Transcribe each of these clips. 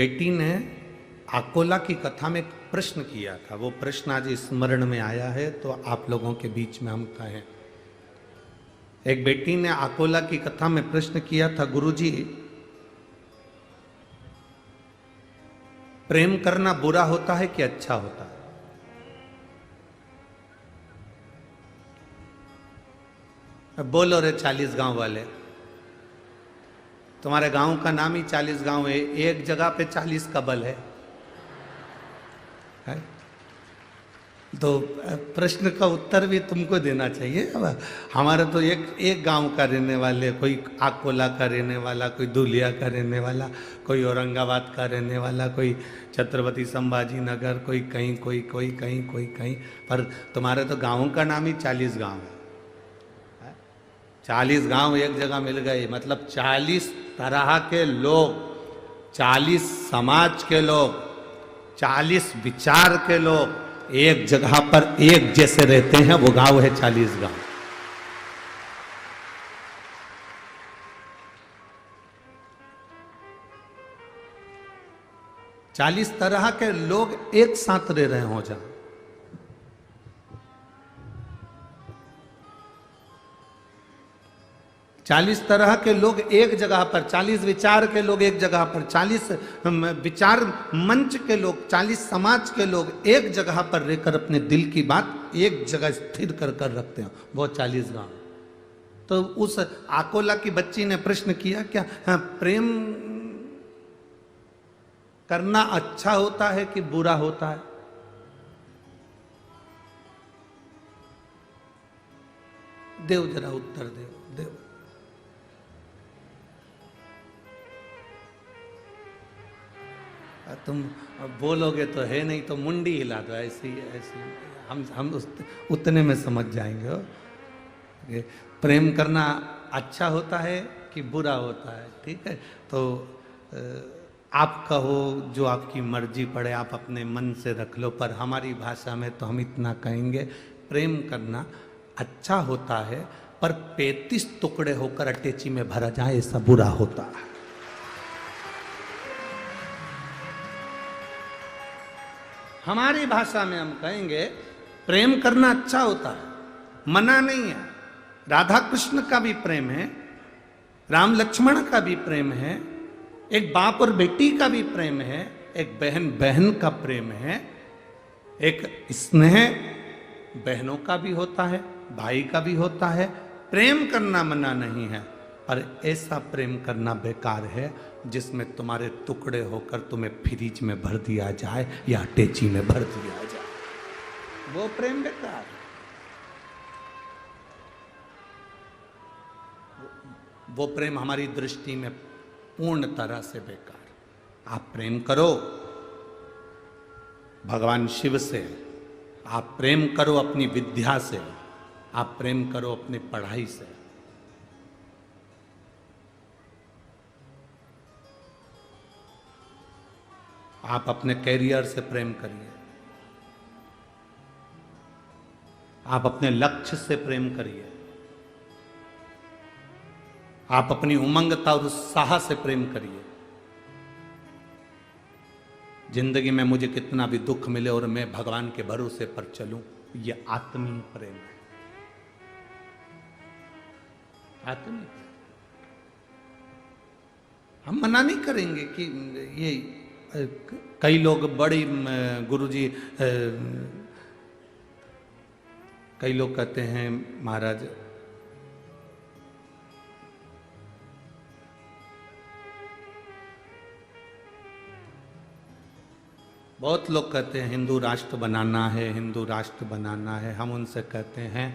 बेटी ने आकोला की कथा में एक प्रश्न किया था, वो प्रश्न आज स्मरण में आया है तो आप लोगों के बीच में हम कहें। एक बेटी ने आकोला की कथा में प्रश्न किया था, गुरुजी प्रेम करना बुरा होता है कि अच्छा होता है? अब बोलो रे 40 गांव वाले, तुम्हारे गांव का नाम ही 40 गांव है, एक जगह पे 40 का बल है? तो प्रश्न का उत्तर भी तुमको देना चाहिए। अब हमारा तो एक गांव का रहने वाले, कोई आकोला का रहने वाला, कोई दुलिया का रहने वाला, कोई औरंगाबाद का रहने वाला, कोई छत्रपति संभाजी नगर, कोई कहीं, कोई कहीं, कोई कहीं, पर तुम्हारे तो गांवों का नाम ही 40 गांव है। 40 गांव एक जगह मिल गए, मतलब 40 तरह के लोग, 40 समाज के लोग, 40 विचार के लोग एक जगह पर एक जैसे रहते हैं, वो गांव है 40 गांव। चालीस तरह के लोग एक साथ रह रहे हो जहां, चालीस तरह के लोग एक जगह पर, 40 विचार के लोग एक जगह पर, 40 विचार मंच के लोग, 40 समाज के लोग एक जगह पर रहकर अपने दिल की बात एक जगह स्थिर कर कर रखते हैं, वो 40 गांव। तो उस आकोला की बच्ची ने प्रश्न किया, क्या प्रेम करना अच्छा होता है कि बुरा होता है? देव जरा उत्तर देव। तुम बोलोगे तो है, नहीं तो मुंडी हिला दो, ऐसी हम उतने में समझ जाएंगे। प्रेम करना अच्छा होता है कि बुरा होता है? ठीक है, तो आप कहो जो आपकी मर्जी पड़े, आप अपने मन से रख लो, पर हमारी भाषा में तो हम इतना कहेंगे, प्रेम करना अच्छा होता है, पर 35 टुकड़े होकर अटैची में भरा जाए ऐसा बुरा होता है। हमारी भाषा में हम कहेंगे प्रेम करना अच्छा होता है, मना नहीं है। राधा कृष्ण का भी प्रेम है, राम लक्ष्मण का भी प्रेम है, एक बाप और बेटी का भी प्रेम है, एक बहन बहन का प्रेम है, एक स्नेह बहनों का भी होता है, भाई का भी होता है। प्रेम करना मना नहीं है, पर ऐसा प्रेम करना बेकार है जिसमें तुम्हारे टुकड़े होकर तुम्हें फ्रिज में भर दिया जाए या अटैची में भर दिया जाए, वो प्रेम बेकार है। वो प्रेम हमारी दृष्टि में पूर्ण तरह से बेकार। आप प्रेम करो भगवान शिव से, आप प्रेम करो अपनी विद्या से, आप प्रेम करो अपनी पढ़ाई से, आप अपने कैरियर से प्रेम करिए, आप अपने लक्ष्य से प्रेम करिए, आप अपनी उमंगता और उत्साह से प्रेम करिए। जिंदगी में मुझे कितना भी दुख मिले और मैं भगवान के भरोसे पर चलूं, यह आत्मीय प्रेम है, आत्मीय। हम मना नहीं करेंगे कि ये कई लोग बड़ी गुरुजी, कई लोग कहते हैं महाराज बहुत लोग कहते हैं हिंदू राष्ट्र बनाना है, हिंदू राष्ट्र बनाना है। हम उनसे कहते हैं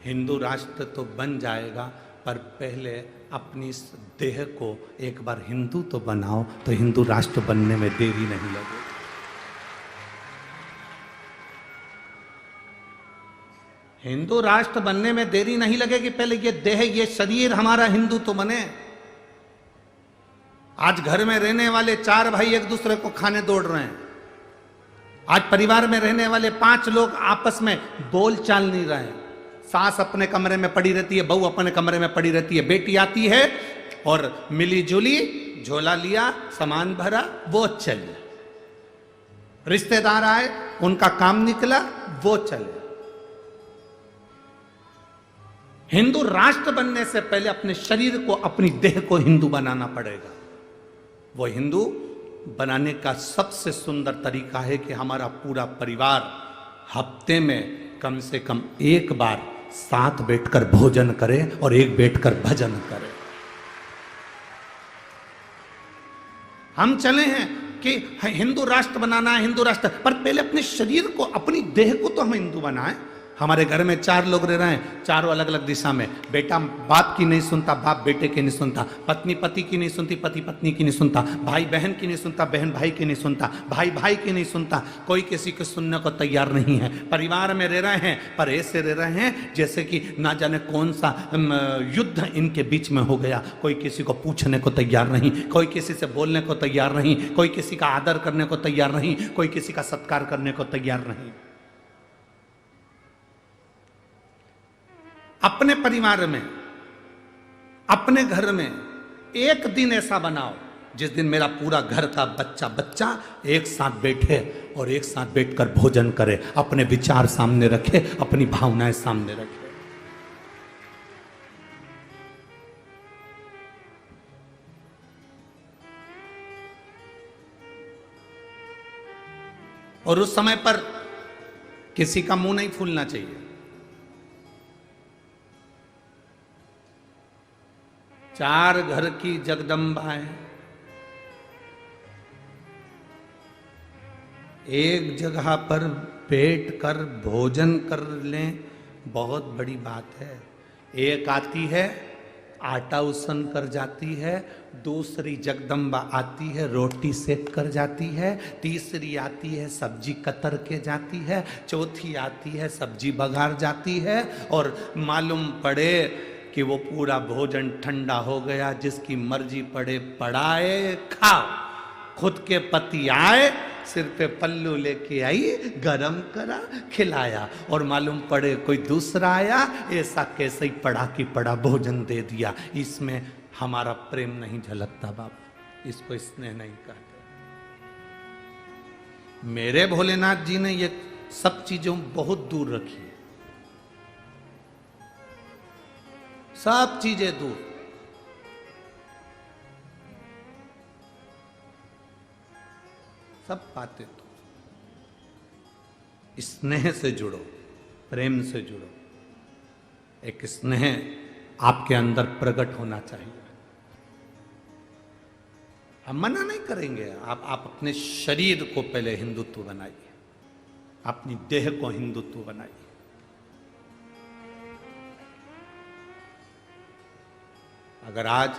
हिंदू राष्ट्र तो बन जाएगा, पर पहले अपनी इस देह को एक बार हिंदू तो बनाओ, तो हिंदू राष्ट्र बनने में देरी नहीं लगेगी। हिंदू राष्ट्र बनने में देरी नहीं लगेगी, पहले ये देह, ये शरीर हमारा हिंदू तो बने। आज घर में रहने वाले 4 भाई एक दूसरे को खाने दौड़ रहे हैं, आज परिवार में रहने वाले 5 लोग आपस में बोल चाल नहीं रहे हैं। सास अपने कमरे में पड़ी रहती है, बहू अपने कमरे में पड़ी रहती है, बेटी आती है और मिली जुली झोला लिया, सामान भरा, वो चले। रिश्तेदार आए, उनका काम निकला, वो चले। हिंदू राष्ट्र बनने से पहले अपने शरीर को, अपनी देह को हिंदू बनाना पड़ेगा। वो हिंदू बनाने का सबसे सुंदर तरीका है कि हमारा पूरा परिवार हफ्ते में कम से कम एक बार साथ बैठकर भोजन करे और एक बैठकर भजन करे। हम चले हैं कि हिंदू राष्ट्र बनाना है, हिंदू राष्ट्र, पर पहले अपने शरीर को, अपनी देह को तो हम हिंदू बनाएं। हमारे घर में 4 लोग रह रहे हैं, चारों अलग अलग दिशा में। बेटा बाप की नहीं सुनता, बाप बेटे की नहीं सुनता, पत्नी पति की नहीं सुनती, पति पत्नी की नहीं सुनता, भाई बहन की नहीं सुनता, बहन भाई की नहीं सुनता, भाई भाई की नहीं सुनता। कोई किसी को सुनने को तैयार नहीं है। परिवार में रह रहे हैं, पर ऐसे रह रहे हैं जैसे कि ना जाने कौन सा युद्ध इनके बीच में हो गया। कोई किसी को पूछने को तैयार नहीं, कोई किसी से बोलने को तैयार नहीं, कोई किसी का आदर करने को तैयार नहीं, कोई किसी का सत्कार करने को तैयार नहीं। अपने परिवार में, अपने घर में एक दिन ऐसा बनाओ जिस दिन मेरा पूरा घर का बच्चा एक साथ बैठे और एक साथ बैठकर भोजन करे, अपने विचार सामने रखे, अपनी भावनाएं सामने रखे। और उस समय पर किसी का मुंह नहीं फूलना चाहिए। 4 घर की जगदम्बाएं एक जगह पर बैठ कर भोजन कर लें, बहुत बड़ी बात है। एक आती है आटा उसन कर जाती है, दूसरी जगदम्बा आती है रोटी सेक कर जाती है, तीसरी आती है सब्जी कतर के जाती है, चौथी आती है सब्जी बघार जाती है। और मालूम पड़े कि वो पूरा भोजन ठंडा हो गया, जिसकी मर्जी पड़े पड़ाए खाओ। खुद के पति आए, सिर पे पल्लू लेके आई, गरम करा खिलाया, और मालूम पड़े कोई दूसरा आया, ऐसा कैसे ही पड़ा कि पड़ा भोजन दे दिया। इसमें हमारा प्रेम नहीं झलकता बाबा, इसको स्नेह नहीं कहते। मेरे भोलेनाथ जी ने ये सब चीजों बहुत दूर रखी, सब चीजें दूर। सब बातें तो स्नेह से जुड़ो, प्रेम से जुड़ो। एक स्नेह आपके अंदर प्रकट होना चाहिए। हम मना नहीं करेंगे, आप अपने शरीर को पहले हिंदुत्व बनाइए, अपनी देह को हिंदुत्व बनाइए। अगर आज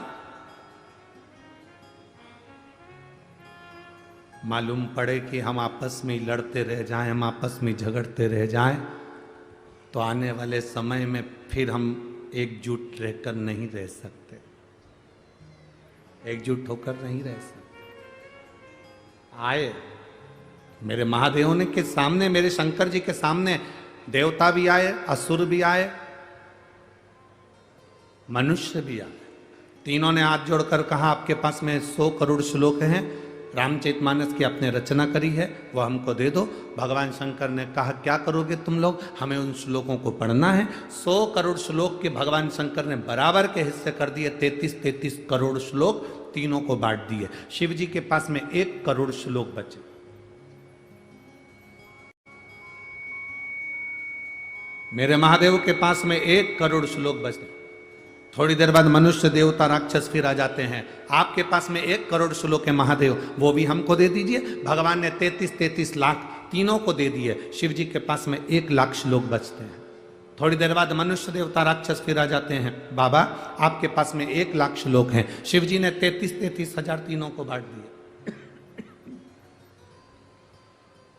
मालूम पड़े कि हम आपस में लड़ते रह जाएं, हम आपस में झगड़ते रह जाएं, तो आने वाले समय में फिर हम एकजुट रहकर नहीं रह सकते, एकजुट होकर नहीं रह सकते। आए मेरे महादेव ने के सामने, मेरे शंकर जी के सामने देवता भी आए, असुर भी आए, मनुष्य भी आए। तीनों ने हाथ जोड़कर कहा आपके पास में 100 करोड़ श्लोक हैं, रामचरितमानस की आपने रचना करी है, वो हमको दे दो। भगवान शंकर ने कहा क्या करोगे तुम लोग, हमें उन श्लोकों को पढ़ना है। 100 करोड़ श्लोक के भगवान शंकर ने बराबर के हिस्से कर दिए, 33 करोड़ श्लोक तीनों को बांट दिए। शिव जी के पास में 1 करोड़ श्लोक बचे। मेरे महादेव के पास में 1 करोड़ श्लोक बचे। थोड़ी देर बाद मनुष्य देवता राक्षस फिर आ जाते हैं। आपके पास में 1 करोड़ श्लोक है महादेव, वो भी हमको दे दीजिए। भगवान ने 33 लाख तीनों को दे दिए। शिव जी के पास में 1 लाख श्लोक बचते हैं। थोड़ी देर बाद मनुष्य देवता राक्षस फिर आ जाते हैं। बाबा आपके पास में 1 लाख श्लोक हैं। शिव जी ने 33 हजार तीनों को बांट दिए।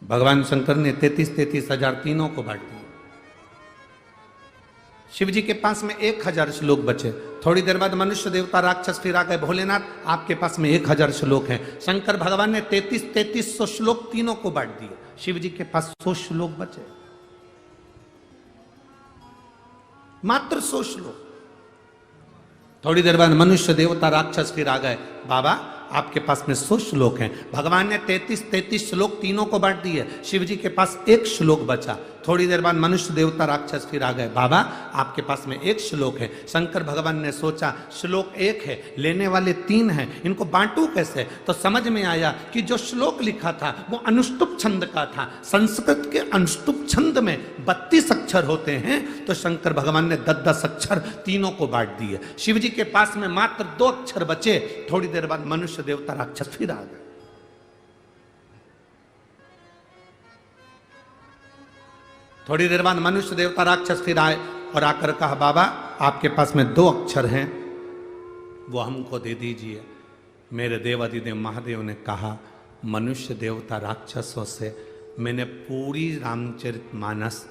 भगवान शंकर ने 33 हजार तीनों को बांट दिए। शिव जी के पास में 1000 श्लोक बचे। थोड़ी देर बाद मनुष्य देवता राक्षस फिर आ गए। भोलेनाथ आपके पास में 1000 श्लोक हैं। शंकर भगवान ने 3300 श्लोक तीनों को बांट दिए। शिव जी के पास 100 श्लोक बचे, मात्र 100 श्लोक। थोड़ी देर बाद मनुष्य देवता राक्षस फिर आ गए। बाबा आपके पास में 100 श्लोक हैं। भगवान ने 33 श्लोक तीनों को बांट दिए। शिव जी के पास एक श्लोक बचा। थोड़ी देर बाद मनुष्य देवता राक्षस फिर आ गए, बाबा आपके पास में एक श्लोक है। शंकर भगवान ने सोचा श्लोक एक है, लेने वाले 3 हैं, इनको बांटू कैसे? तो समझ में आया कि जो श्लोक लिखा था वो अनुष्टुप छंद का था। संस्कृत के अनुष्टुप छंद में 32 अक्षर होते हैं, तो शंकर भगवान ने 10-10 अक्षर तीनों को बांट दिए। शिव जी के पास में मात्र 2 अक्षर बचे। थोड़ी देर बाद मनुष्य देवता राक्षस फिर आ गए। थोड़ी देर बाद मनुष्य देवता राक्षस फिर आए और आकर कहा, बाबा आपके पास में 2 अक्षर हैं, वो हमको दे दीजिए। मेरे देवाधिदेव महादेव ने कहा, मनुष्य देवता राक्षसों से मैंने पूरी रामचरितमानस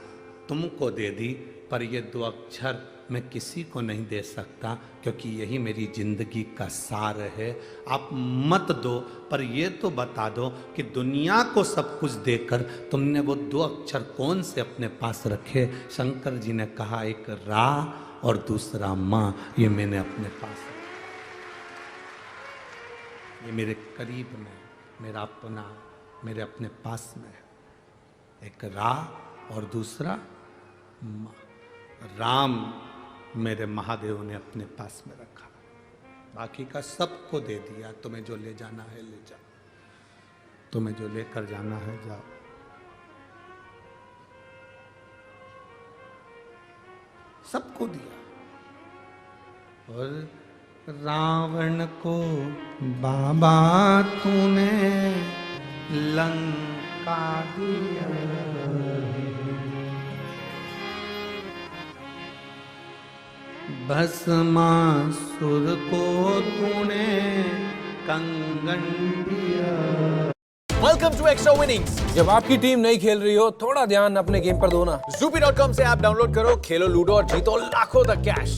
तुमको दे दी, पर ये 2 अक्षर मैं किसी को नहीं दे सकता, क्योंकि यही मेरी जिंदगी का सार है। आप मत दो, पर ये तो बता दो कि दुनिया को सब कुछ देकर तुमने वो 2 अक्षर कौन से अपने पास रखे? शंकर जी ने कहा, एक रा और दूसरा माँ, ये मैंने अपने पास, ये मेरे करीब में, मेरा अपना, मेरे अपने पास में। एक रा और दूसरा माँ। राम मेरे महादेव ने अपने पास में रखा, बाकी का सबको दे दिया। तुम्हें जो ले जाना है ले जाओ, तुम्हें जो लेकर जाना है जाओ। सबको दिया। और रावण को बाबा तूने लंका दिया, भस्मासुर को तूने कंगन दिया। Welcome to extra winnings. जब आपकी टीम नहीं खेल रही हो, थोड़ा ध्यान अपने गेम पर दो ना। Zupi.com से ऐप डाउनलोड करो, खेलो लूडो और जीतो लाखों तक कैश।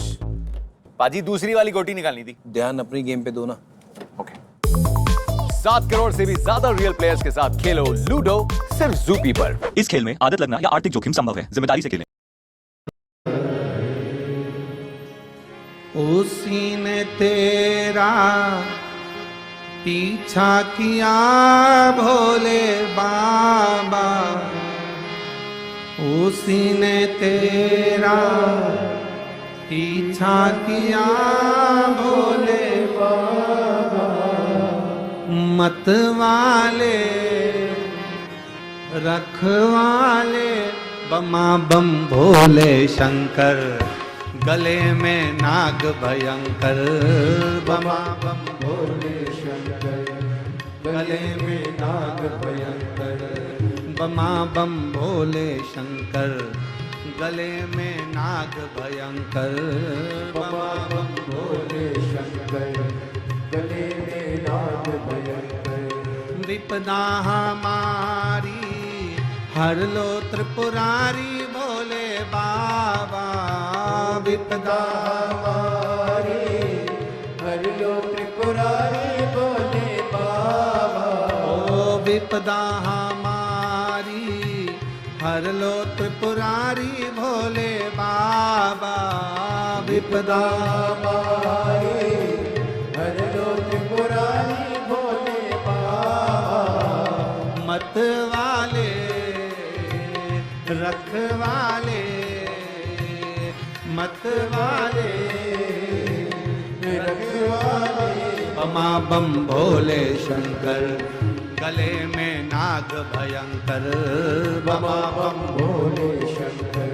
पाजी दूसरी वाली गोटी निकालनी थी। ध्यान अपनी गेम पे दो ना। ओके। 7 करोड़ से भी ज्यादा रियल प्लेयर्स के साथ खेलो लूडो सिर्फ Zupi पर। इस खेल में आदत लगना या आर्थिक जोखिम संभव है, जिम्मेदारी से खेलें। उसी ने तेरा पीछा किया भोले बाबा, उसी ने तेरा पीछा किया भोले बाबा। मत वाले रखवाले बमा बम भोले शंकर, गले में नाग भयंकर। बमा बम भोले शंकर, गले में नाग भयंकर। बमा बम भोले शंकर, गले में नाग भयंकर। बमा बम भोले शंकर, गले में नाग भयंकर। विपदा हमारी हर लो त्रिपुरारी भोले बाबा। विपदा हमारी हर लो त्रिपुरारी भोले बाबा। ओ विपदा हमारी हर लो त्रिपुरारी भोले बाबा। विपदा हमारी हर लो त्रिपुरारी भोले बाबा। मत वाले रखवाले, मत वाले रखवाले। बमा बम भोले शंकर, गले में नाग भयंकर। बमा बम भोले शंकर,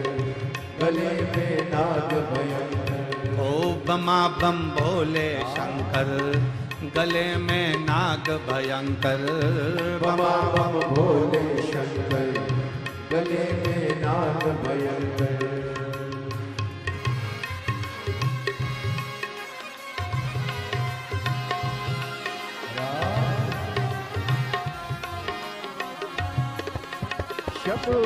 गले में नाग भयंकर। ओ बमा बम भोले शंकर, गले में नाग भयंकर। बमा बम भोले शंकर, गले में नाग भयंकर। शंभू